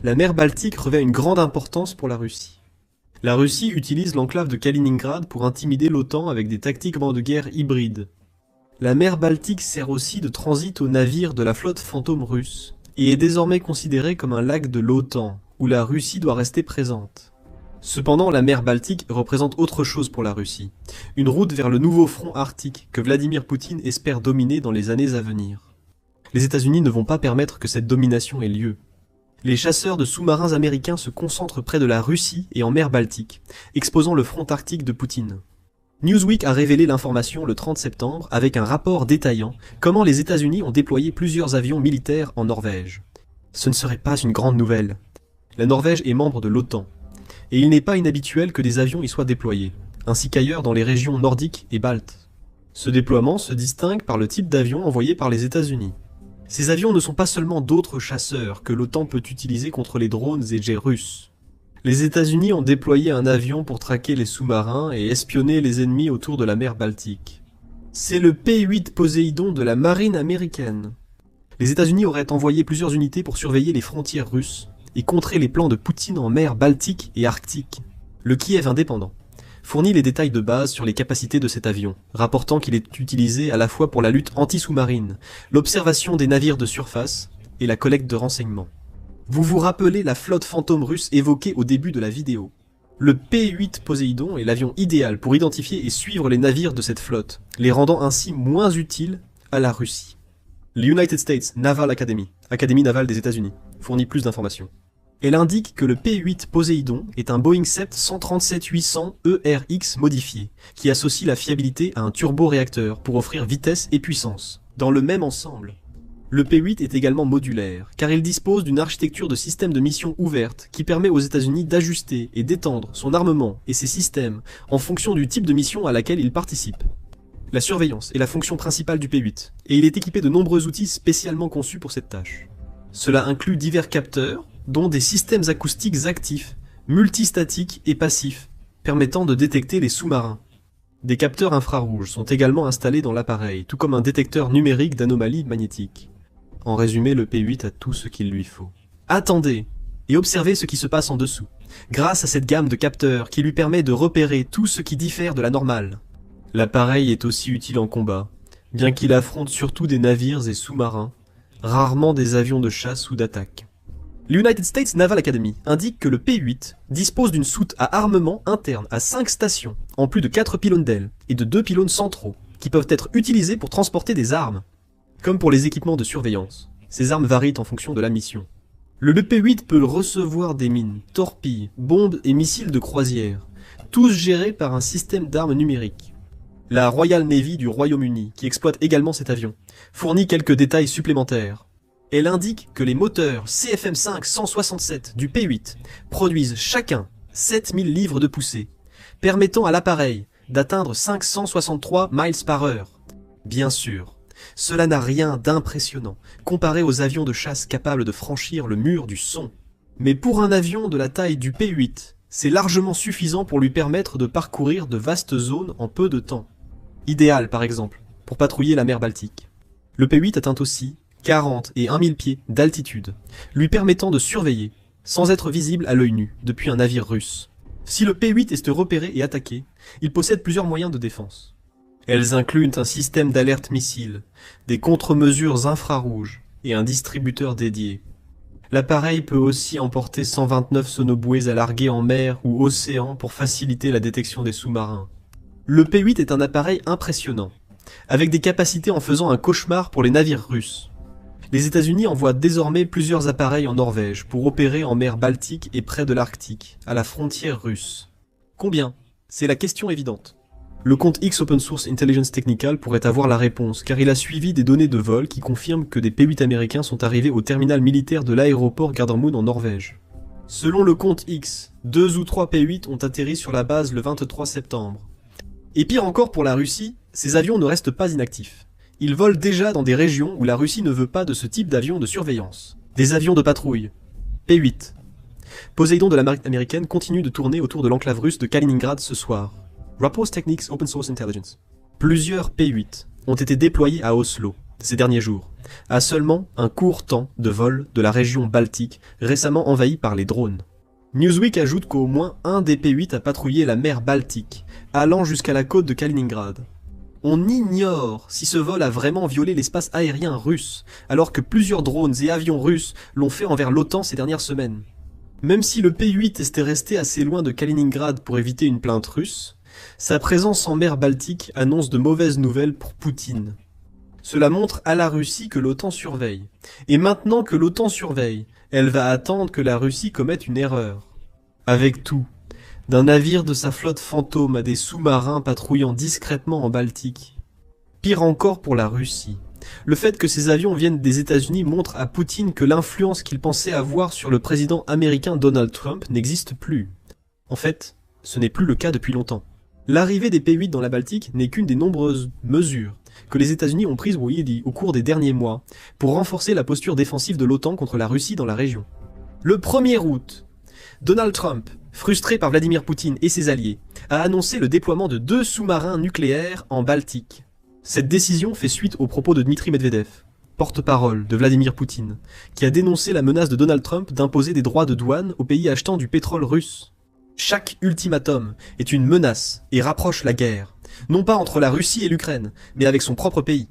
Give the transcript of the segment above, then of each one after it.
La mer Baltique revêt une grande importance pour la Russie. La Russie utilise l'enclave de Kaliningrad pour intimider l'OTAN avec des tactiques de guerre hybrides. La mer Baltique sert aussi de transit aux navires de la flotte fantôme russe, et est désormais considérée comme un lac de l'OTAN, où la Russie doit rester présente. Cependant, la mer Baltique représente autre chose pour la Russie, une route vers le nouveau front arctique que Vladimir Poutine espère dominer dans les années à venir. Les États-Unis ne vont pas permettre que cette domination ait lieu. Les chasseurs de sous-marins américains se concentrent près de la Russie et en mer Baltique, exposant le front arctique de Poutine. Newsweek a révélé l'information le 30 septembre avec un rapport détaillant comment les États-Unis ont déployé plusieurs avions militaires en Norvège. Ce ne serait pas une grande nouvelle. La Norvège est membre de l'OTAN, et il n'est pas inhabituel que des avions y soient déployés, ainsi qu'ailleurs dans les régions nordiques et baltes. Ce déploiement se distingue par le type d'avion envoyé par les États-Unis. Ces avions ne sont pas seulement d'autres chasseurs que l'OTAN peut utiliser contre les drones et jets russes. Les États-Unis ont déployé un avion pour traquer les sous-marins et espionner les ennemis autour de la mer Baltique. C'est le P-8 Poséidon de la marine américaine. Les États-Unis auraient envoyé plusieurs unités pour surveiller les frontières russes et contrer les plans de Poutine en mer Baltique et Arctique. Le Kiev indépendant fournit les détails de base sur les capacités de cet avion, rapportant qu'il est utilisé à la fois pour la lutte anti-sous-marine, l'observation des navires de surface et la collecte de renseignements. Vous vous rappelez la flotte fantôme russe évoquée au début de la vidéo. Le P-8 Poséidon est l'avion idéal pour identifier et suivre les navires de cette flotte, les rendant ainsi moins utiles à la Russie. L'United States Naval Academy, Académie navale des États-Unis, fournit plus d'informations. Elle indique que le P-8 Poséidon est un Boeing 737-800 ERX modifié, qui associe la fiabilité à un turboréacteur pour offrir vitesse et puissance, dans le même ensemble. Le P-8 est également modulaire, car il dispose d'une architecture de système de mission ouverte qui permet aux États-Unis d'ajuster et d'étendre son armement et ses systèmes en fonction du type de mission à laquelle il participe. La surveillance est la fonction principale du P-8, et il est équipé de nombreux outils spécialement conçus pour cette tâche. Cela inclut divers capteurs, dont des systèmes acoustiques actifs, multistatiques et passifs, permettant de détecter les sous-marins. Des capteurs infrarouges sont également installés dans l'appareil, tout comme un détecteur numérique d'anomalies magnétiques. En résumé, le P-8 a tout ce qu'il lui faut. Attendez et observez ce qui se passe en dessous, grâce à cette gamme de capteurs qui lui permet de repérer tout ce qui diffère de la normale. L'appareil est aussi utile en combat, bien qu'il affronte surtout des navires et sous-marins, rarement des avions de chasse ou d'attaque. L'United States Naval Academy indique que le P-8 dispose d'une soute à armement interne à 5 stations, en plus de 4 pylônes d'ailes et de 2 pylônes centraux, qui peuvent être utilisés pour transporter des armes. Comme pour les équipements de surveillance, ces armes varient en fonction de la mission. Le P-8 peut recevoir des mines, torpilles, bombes et missiles de croisière, tous gérés par un système d'armes numériques. La Royal Navy du Royaume-Uni, qui exploite également cet avion, fournit quelques détails supplémentaires. Elle indique que les moteurs CFM5-167 du P-8 produisent chacun 7000 livres de poussée, permettant à l'appareil d'atteindre 563 miles par heure. Bien sûr, cela n'a rien d'impressionnant comparé aux avions de chasse capables de franchir le mur du son. Mais pour un avion de la taille du P-8, c'est largement suffisant pour lui permettre de parcourir de vastes zones en peu de temps. Idéal par exemple pour patrouiller la mer Baltique. Le P-8 atteint aussi 40 et 1000 pieds d'altitude, lui permettant de surveiller, sans être visible à l'œil nu, depuis un navire russe. Si le P-8 est repéré et attaqué, il possède plusieurs moyens de défense. Elles incluent un système d'alerte missile, des contre-mesures infrarouges et un distributeur dédié. L'appareil peut aussi emporter 129 sonobouées à larguer en mer ou océan pour faciliter la détection des sous-marins. Le P-8 est un appareil impressionnant, avec des capacités en faisant un cauchemar pour les navires russes. Les États-Unis envoient désormais plusieurs appareils en Norvège pour opérer en mer Baltique et près de l'Arctique, à la frontière russe. Combien? C'est la question évidente. Le compte X Open Source Intelligence Technical pourrait avoir la réponse, car il a suivi des données de vol qui confirment que des P-8 américains sont arrivés au terminal militaire de l'aéroport Gardermoen en Norvège. Selon le compte X, 2 ou 3 P-8 ont atterri sur la base le 23 septembre. Et pire encore pour la Russie, ces avions ne restent pas inactifs. Ils volent déjà dans des régions où la Russie ne veut pas de ce type d'avion de surveillance. Des avions de patrouille. P-8. Poséidon de la marine américaine continue de tourner autour de l'enclave russe de Kaliningrad ce soir. Rapos Techniques Open Source Intelligence. Plusieurs P-8 ont été déployés à Oslo, ces derniers jours, à seulement un court temps de vol de la région baltique récemment envahie par les drones. Newsweek ajoute qu'au moins un des P-8 a patrouillé la mer Baltique, allant jusqu'à la côte de Kaliningrad. On ignore si ce vol a vraiment violé l'espace aérien russe, alors que plusieurs drones et avions russes l'ont fait envers l'OTAN ces dernières semaines. Même si le P-8 était resté assez loin de Kaliningrad pour éviter une plainte russe, sa présence en mer Baltique annonce de mauvaises nouvelles pour Poutine. Cela montre à la Russie que l'OTAN surveille. Et maintenant que l'OTAN surveille, elle va attendre que la Russie commette une erreur. Avec tout, d'un navire de sa flotte fantôme à des sous-marins patrouillant discrètement en Baltique. Pire encore pour la Russie. Le fait que ces avions viennent des États-Unis montre à Poutine que l'influence qu'il pensait avoir sur le président américain Donald Trump n'existe plus. En fait, ce n'est plus le cas depuis longtemps. L'arrivée des P-8 dans la Baltique n'est qu'une des nombreuses mesures que les États-Unis ont prises au cours des derniers mois pour renforcer la posture défensive de l'OTAN contre la Russie dans la région. Le 1er août, Donald Trump, frustré par Vladimir Poutine et ses alliés, a annoncé le déploiement de 2 sous-marins nucléaires en Baltique. Cette décision fait suite aux propos de Dmitri Medvedev, porte-parole de Vladimir Poutine, qui a dénoncé la menace de Donald Trump d'imposer des droits de douane aux pays achetant du pétrole russe. Chaque ultimatum est une menace et rapproche la guerre, non pas entre la Russie et l'Ukraine, mais avec son propre pays.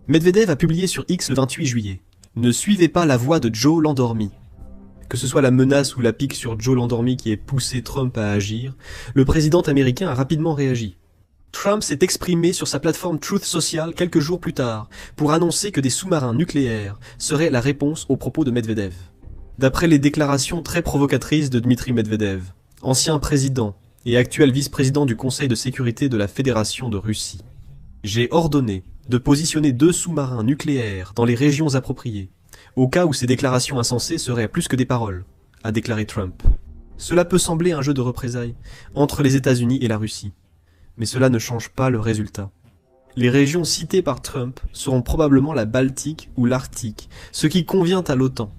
Medvedev a publié sur X le 28 juillet « Ne suivez pas la voie de Joe l'endormi ». Que ce soit la menace ou la pique sur Joe l'endormi qui ait poussé Trump à agir, le président américain a rapidement réagi. Trump s'est exprimé sur sa plateforme Truth Social quelques jours plus tard pour annoncer que des sous-marins nucléaires seraient la réponse aux propos de Medvedev. D'après les déclarations très provocatrices de Dmitri Medvedev, ancien président et actuel vice-président du Conseil de sécurité de la Fédération de Russie, j'ai ordonné de positionner 2 sous-marins nucléaires dans les régions appropriées, au cas où ces déclarations insensées seraient plus que des paroles, a déclaré Trump. Cela peut sembler un jeu de représailles entre les États-Unis et la Russie, mais cela ne change pas le résultat. Les régions citées par Trump seront probablement la Baltique ou l'Arctique, ce qui convient à l'OTAN.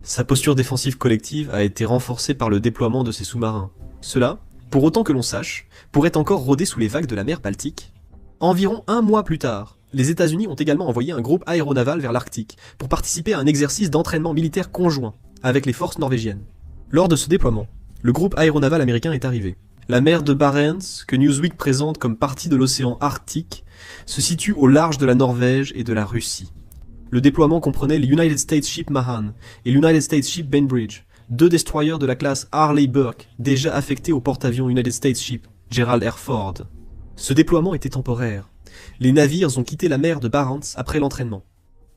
Sa posture défensive collective a été renforcée par le déploiement de ses sous-marins. Cela, pour autant que l'on sache, pourrait encore rôder sous les vagues de la mer Baltique. Environ un mois plus tard, les États-Unis ont également envoyé un groupe aéronaval vers l'Arctique pour participer à un exercice d'entraînement militaire conjoint avec les forces norvégiennes. Lors de ce déploiement, le groupe aéronaval américain est arrivé. La mer de Barents, que Newsweek présente comme partie de l'océan Arctique, se situe au large de la Norvège et de la Russie. Le déploiement comprenait l'United States Ship Mahan et l'United States Ship Bainbridge, 2 destroyers de la classe Harley Burke, déjà affectés au porte-avions United States Ship Gerald R. Ford. Ce déploiement était temporaire. Les navires ont quitté la mer de Barents après l'entraînement.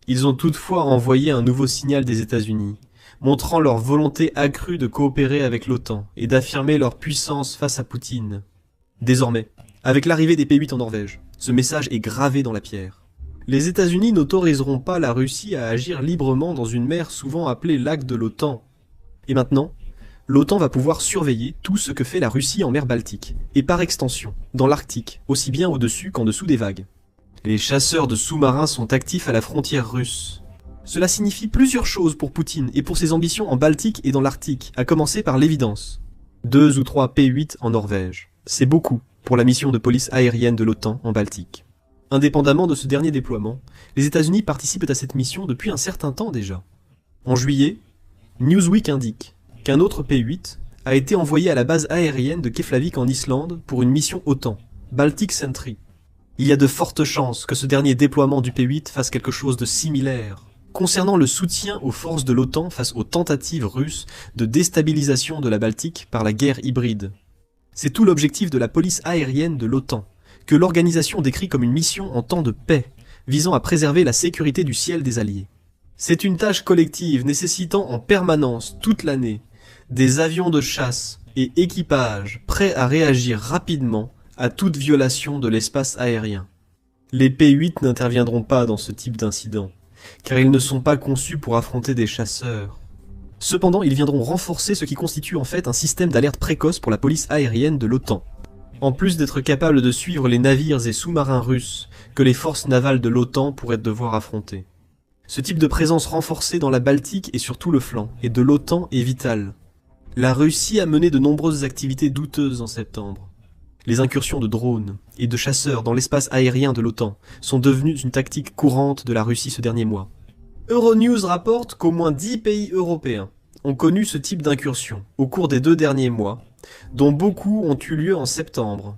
Ils ont toutefois envoyé un nouveau signal des États-Unis, montrant leur volonté accrue de coopérer avec l'OTAN et d'affirmer leur puissance face à Poutine. Désormais, avec l'arrivée des P-8 en Norvège, ce message est gravé dans la pierre. Les États-Unis n'autoriseront pas la Russie à agir librement dans une mer souvent appelée lac de l'OTAN. Et maintenant, l'OTAN va pouvoir surveiller tout ce que fait la Russie en mer Baltique, et par extension, dans l'Arctique, aussi bien au-dessus qu'en dessous des vagues. Les chasseurs de sous-marins sont actifs à la frontière russe. Cela signifie plusieurs choses pour Poutine et pour ses ambitions en Baltique et dans l'Arctique, à commencer par l'évidence. 2 ou 3 P-8 en Norvège. C'est beaucoup pour la mission de police aérienne de l'OTAN en Baltique. Indépendamment de ce dernier déploiement, les États-Unis participent à cette mission depuis un certain temps déjà. En juillet, Newsweek indique qu'un autre P-8 a été envoyé à la base aérienne de Keflavik en Islande pour une mission OTAN, Baltic Sentry. Il y a de fortes chances que ce dernier déploiement du P-8 fasse quelque chose de similaire. Concernant le soutien aux forces de l'OTAN face aux tentatives russes de déstabilisation de la Baltique par la guerre hybride. C'est tout l'objectif de la police aérienne de l'OTAN, que l'organisation décrit comme une mission en temps de paix, visant à préserver la sécurité du ciel des Alliés. C'est une tâche collective nécessitant en permanence, toute l'année, des avions de chasse et équipages prêts à réagir rapidement à toute violation de l'espace aérien. Les P-8 n'interviendront pas dans ce type d'incident, car ils ne sont pas conçus pour affronter des chasseurs. Cependant, ils viendront renforcer ce qui constitue en fait un système d'alerte précoce pour la police aérienne de l'OTAN. En plus d'être capables de suivre les navires et sous-marins russes que les forces navales de l'OTAN pourraient devoir affronter. Ce type de présence renforcée dans la Baltique et sur tout le flanc, et de l'OTAN est vital. La Russie a mené de nombreuses activités douteuses en septembre. Les incursions de drones et de chasseurs dans l'espace aérien de l'OTAN sont devenues une tactique courante de la Russie ce dernier mois. Euronews rapporte qu'au moins 10 pays européens ont connu ce type d'incursion au cours des 2 derniers mois, dont beaucoup ont eu lieu en septembre.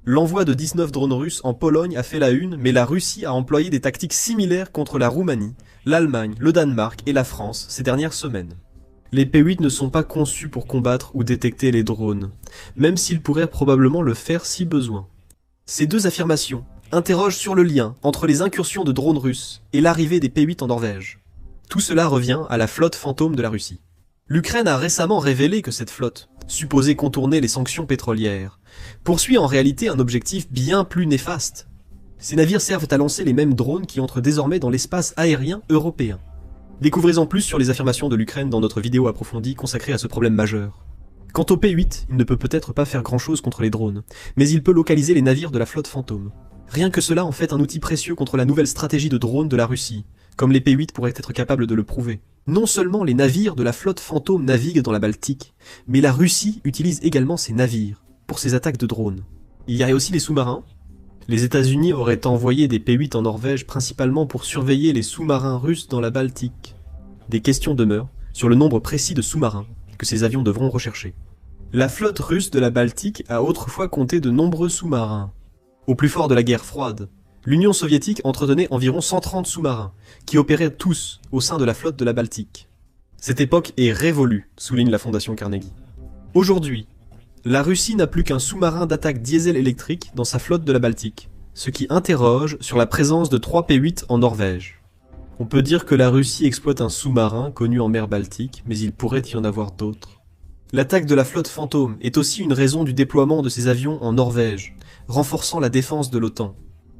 L'envoi de 19 drones russes en Pologne a fait la une, mais la Russie a employé des tactiques similaires contre la Roumanie, l'Allemagne, le Danemark et la France ces dernières semaines. Les P-8 ne sont pas conçus pour combattre ou détecter les drones, même s'ils pourraient probablement le faire si besoin. Ces deux affirmations interrogent sur le lien entre les incursions de drones russes et l'arrivée des P-8 en Norvège. Tout cela revient à la flotte fantôme de la Russie. L'Ukraine a récemment révélé que cette flotte, supposée contourner les sanctions pétrolières, poursuit en réalité un objectif bien plus néfaste. Ces navires servent à lancer les mêmes drones qui entrent désormais dans l'espace aérien européen. Découvrez-en plus sur les affirmations de l'Ukraine dans notre vidéo approfondie consacrée à ce problème majeur. Quant au P-8, il ne peut peut-être pas faire grand-chose contre les drones, mais il peut localiser les navires de la flotte fantôme. Rien que cela en fait un outil précieux contre la nouvelle stratégie de drones de la Russie, comme les P-8 pourraient être capables de le prouver. Non seulement les navires de la flotte fantôme naviguent dans la Baltique, mais la Russie utilise également ces navires pour ses attaques de drones. Il y a aussi les sous-marins. Les États-Unis auraient envoyé des P-8 en Norvège principalement pour surveiller les sous-marins russes dans la Baltique. Des questions demeurent sur le nombre précis de sous-marins que ces avions devront rechercher. La flotte russe de la Baltique a autrefois compté de nombreux sous-marins. Au plus fort de la guerre froide, l'Union soviétique entretenait environ 130 sous-marins, qui opéraient tous au sein de la flotte de la Baltique. Cette époque est révolue, souligne la Fondation Carnegie. Aujourd'hui, la Russie n'a plus qu'un sous-marin d'attaque diesel électrique dans sa flotte de la Baltique, ce qui interroge sur la présence de 3 P-8 en Norvège. On peut dire que la Russie exploite un sous-marin connu en mer Baltique, mais il pourrait y en avoir d'autres. L'attaque de la flotte fantôme est aussi une raison du déploiement de ces avions en Norvège, renforçant la défense de l'OTAN,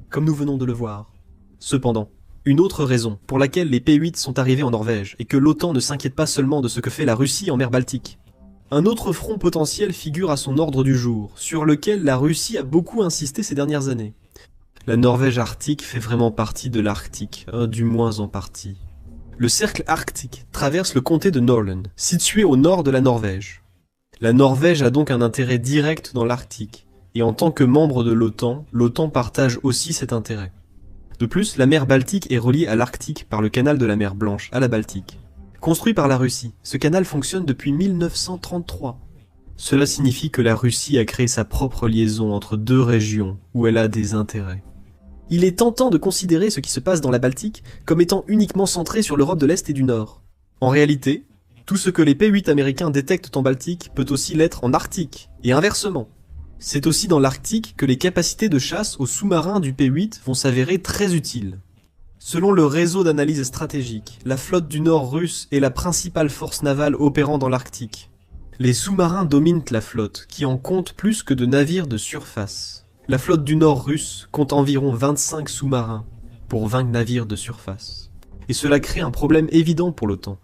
comme nous venons de le voir. Cependant, une autre raison pour laquelle les P-8 sont arrivés en Norvège est que l'OTAN ne s'inquiète pas seulement de ce que fait la Russie en mer Baltique. Un autre front potentiel figure à son ordre du jour, sur lequel la Russie a beaucoup insisté ces dernières années. La Norvège arctique fait vraiment partie de l'Arctique, du moins en partie. Le cercle arctique traverse le comté de Nordland, situé au nord de la Norvège. La Norvège a donc un intérêt direct dans l'Arctique, et en tant que membre de l'OTAN, l'OTAN partage aussi cet intérêt. De plus, la mer Baltique est reliée à l'Arctique par le canal de la mer Blanche à la Baltique. Construit par la Russie, ce canal fonctionne depuis 1933. Cela signifie que la Russie a créé sa propre liaison entre deux régions où elle a des intérêts. Il est tentant de considérer ce qui se passe dans la Baltique comme étant uniquement centré sur l'Europe de l'Est et du Nord. En réalité, tout ce que les P-8 américains détectent en Baltique peut aussi l'être en Arctique, et inversement. C'est aussi dans l'Arctique que les capacités de chasse aux sous-marins du P-8 vont s'avérer très utiles. Selon le réseau d'analyse stratégique, la flotte du Nord russe est la principale force navale opérant dans l'Arctique. Les sous-marins dominent la flotte, qui en compte plus que de navires de surface. La flotte du Nord russe compte environ 25 sous-marins pour 20 navires de surface. Et cela crée un problème évident pour l'OTAN.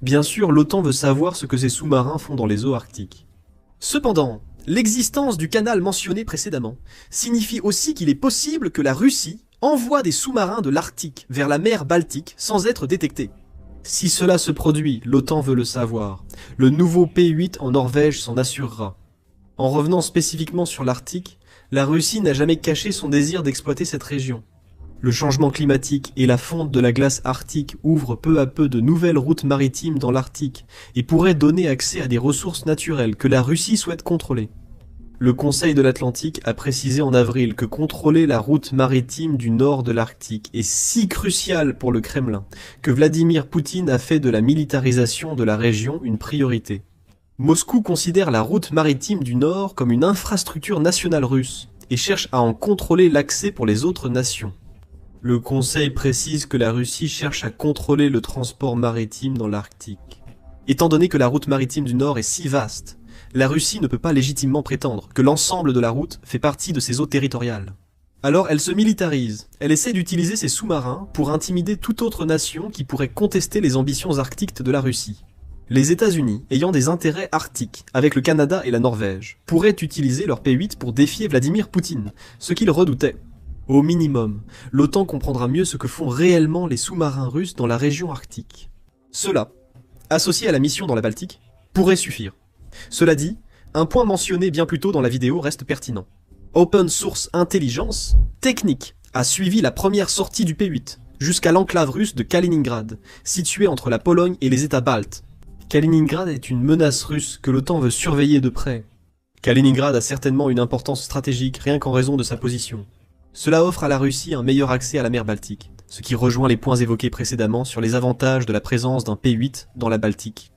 Bien sûr, l'OTAN veut savoir ce que ces sous-marins font dans les eaux arctiques. Cependant, l'existence du canal mentionné précédemment signifie aussi qu'il est possible que la Russie envoie des sous-marins de l'Arctique vers la mer Baltique sans être détectés. Si cela se produit, l'OTAN veut le savoir. Le nouveau P-8 en Norvège s'en assurera. En revenant spécifiquement sur l'Arctique, la Russie n'a jamais caché son désir d'exploiter cette région. Le changement climatique et la fonte de la glace arctique ouvrent peu à peu de nouvelles routes maritimes dans l'Arctique et pourraient donner accès à des ressources naturelles que la Russie souhaite contrôler. Le Conseil de l'Atlantique a précisé en avril que contrôler la route maritime du nord de l'Arctique est si crucial pour le Kremlin que Vladimir Poutine a fait de la militarisation de la région une priorité. Moscou considère la route maritime du nord comme une infrastructure nationale russe et cherche à en contrôler l'accès pour les autres nations. Le Conseil précise que la Russie cherche à contrôler le transport maritime dans l'Arctique. Étant donné que la route maritime du nord est si vaste, la Russie ne peut pas légitimement prétendre que l'ensemble de la route fait partie de ses eaux territoriales. Alors elle se militarise, elle essaie d'utiliser ses sous-marins pour intimider toute autre nation qui pourrait contester les ambitions arctiques de la Russie. Les États-Unis, ayant des intérêts arctiques avec le Canada et la Norvège, pourraient utiliser leur P-8 pour défier Vladimir Poutine, ce qu'il redoutait. Au minimum, l'OTAN comprendra mieux ce que font réellement les sous-marins russes dans la région arctique. Cela, associé à la mission dans la Baltique, pourrait suffire. Cela dit, Un point mentionné bien plus tôt dans la vidéo reste pertinent. Open Source Intelligence Technique a suivi la première sortie du P8, jusqu'à l'enclave russe de Kaliningrad, située entre la Pologne et les États baltes. Kaliningrad est une menace russe que l'OTAN veut surveiller de près. Kaliningrad a certainement une importance stratégique rien qu'en raison de sa position. Cela offre à la Russie un meilleur accès à la mer Baltique, ce qui rejoint les points évoqués précédemment sur les avantages de la présence d'un P8 dans la Baltique.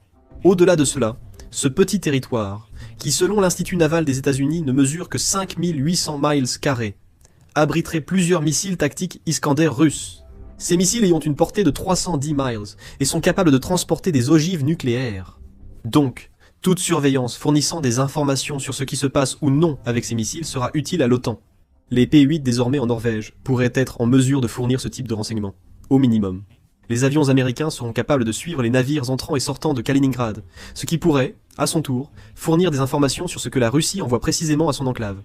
Au-delà de cela, ce petit territoire, qui selon l'Institut naval des États-Unis ne mesure que 5800 miles carrés, abriterait plusieurs missiles tactiques Iskander russes. Ces missiles ayant une portée de 310 miles et sont capables de transporter des ogives nucléaires. Donc, toute surveillance fournissant des informations sur ce qui se passe ou non avec ces missiles sera utile à l'OTAN. Les P8 désormais en Norvège pourraient être en mesure de fournir ce type de renseignements, au minimum. Les avions américains seront capables de suivre les navires entrant et sortant de Kaliningrad, ce qui pourrait, à son tour, fournir des informations sur ce que la Russie envoie précisément à son enclave.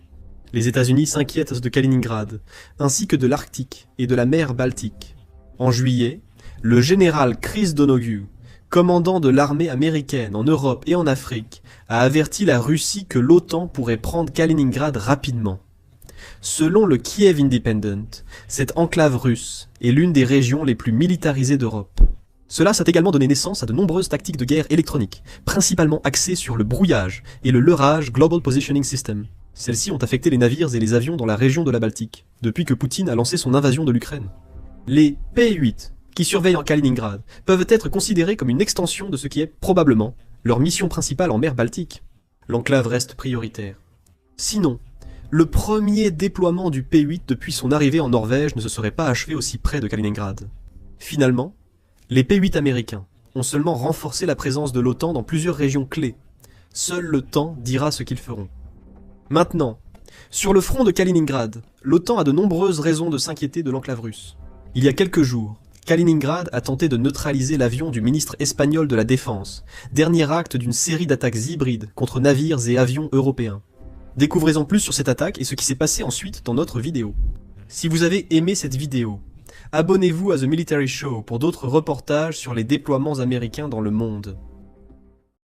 Les États-Unis s'inquiètent de Kaliningrad, ainsi que de l'Arctique et de la mer Baltique. En juillet, le général Chris Donoghue, commandant de l'armée américaine en Europe et en Afrique, a averti la Russie que l'OTAN pourrait prendre Kaliningrad rapidement. Selon le Kiev Independent, cette enclave russe est l'une des régions les plus militarisées d'Europe. Cela s'est également donné naissance à de nombreuses tactiques de guerre électroniques, principalement axées sur le brouillage et le leurrage Global Positioning System. Celles-ci ont affecté les navires et les avions dans la région de la Baltique, depuis que Poutine a lancé son invasion de l'Ukraine. Les P8, qui surveillent en Kaliningrad, peuvent être considérés comme une extension de ce qui est probablement leur mission principale en mer Baltique. L'enclave reste prioritaire. Sinon, le premier déploiement du P8 depuis son arrivée en Norvège ne se serait pas achevé aussi près de Kaliningrad. Finalement, les P8 américains ont seulement renforcé la présence de l'OTAN dans plusieurs régions clés. Seul le temps dira ce qu'ils feront. Maintenant, sur le front de Kaliningrad, l'OTAN a de nombreuses raisons de s'inquiéter de l'enclave russe. Il y a quelques jours, Kaliningrad a tenté de neutraliser l'avion du ministre espagnol de la Défense, dernier acte d'une série d'attaques hybrides contre navires et avions européens. Découvrez en plus sur cette attaque et ce qui s'est passé ensuite dans notre vidéo. Si vous avez aimé cette vidéo, abonnez-vous à The Military Show pour d'autres reportages sur les déploiements américains dans le monde.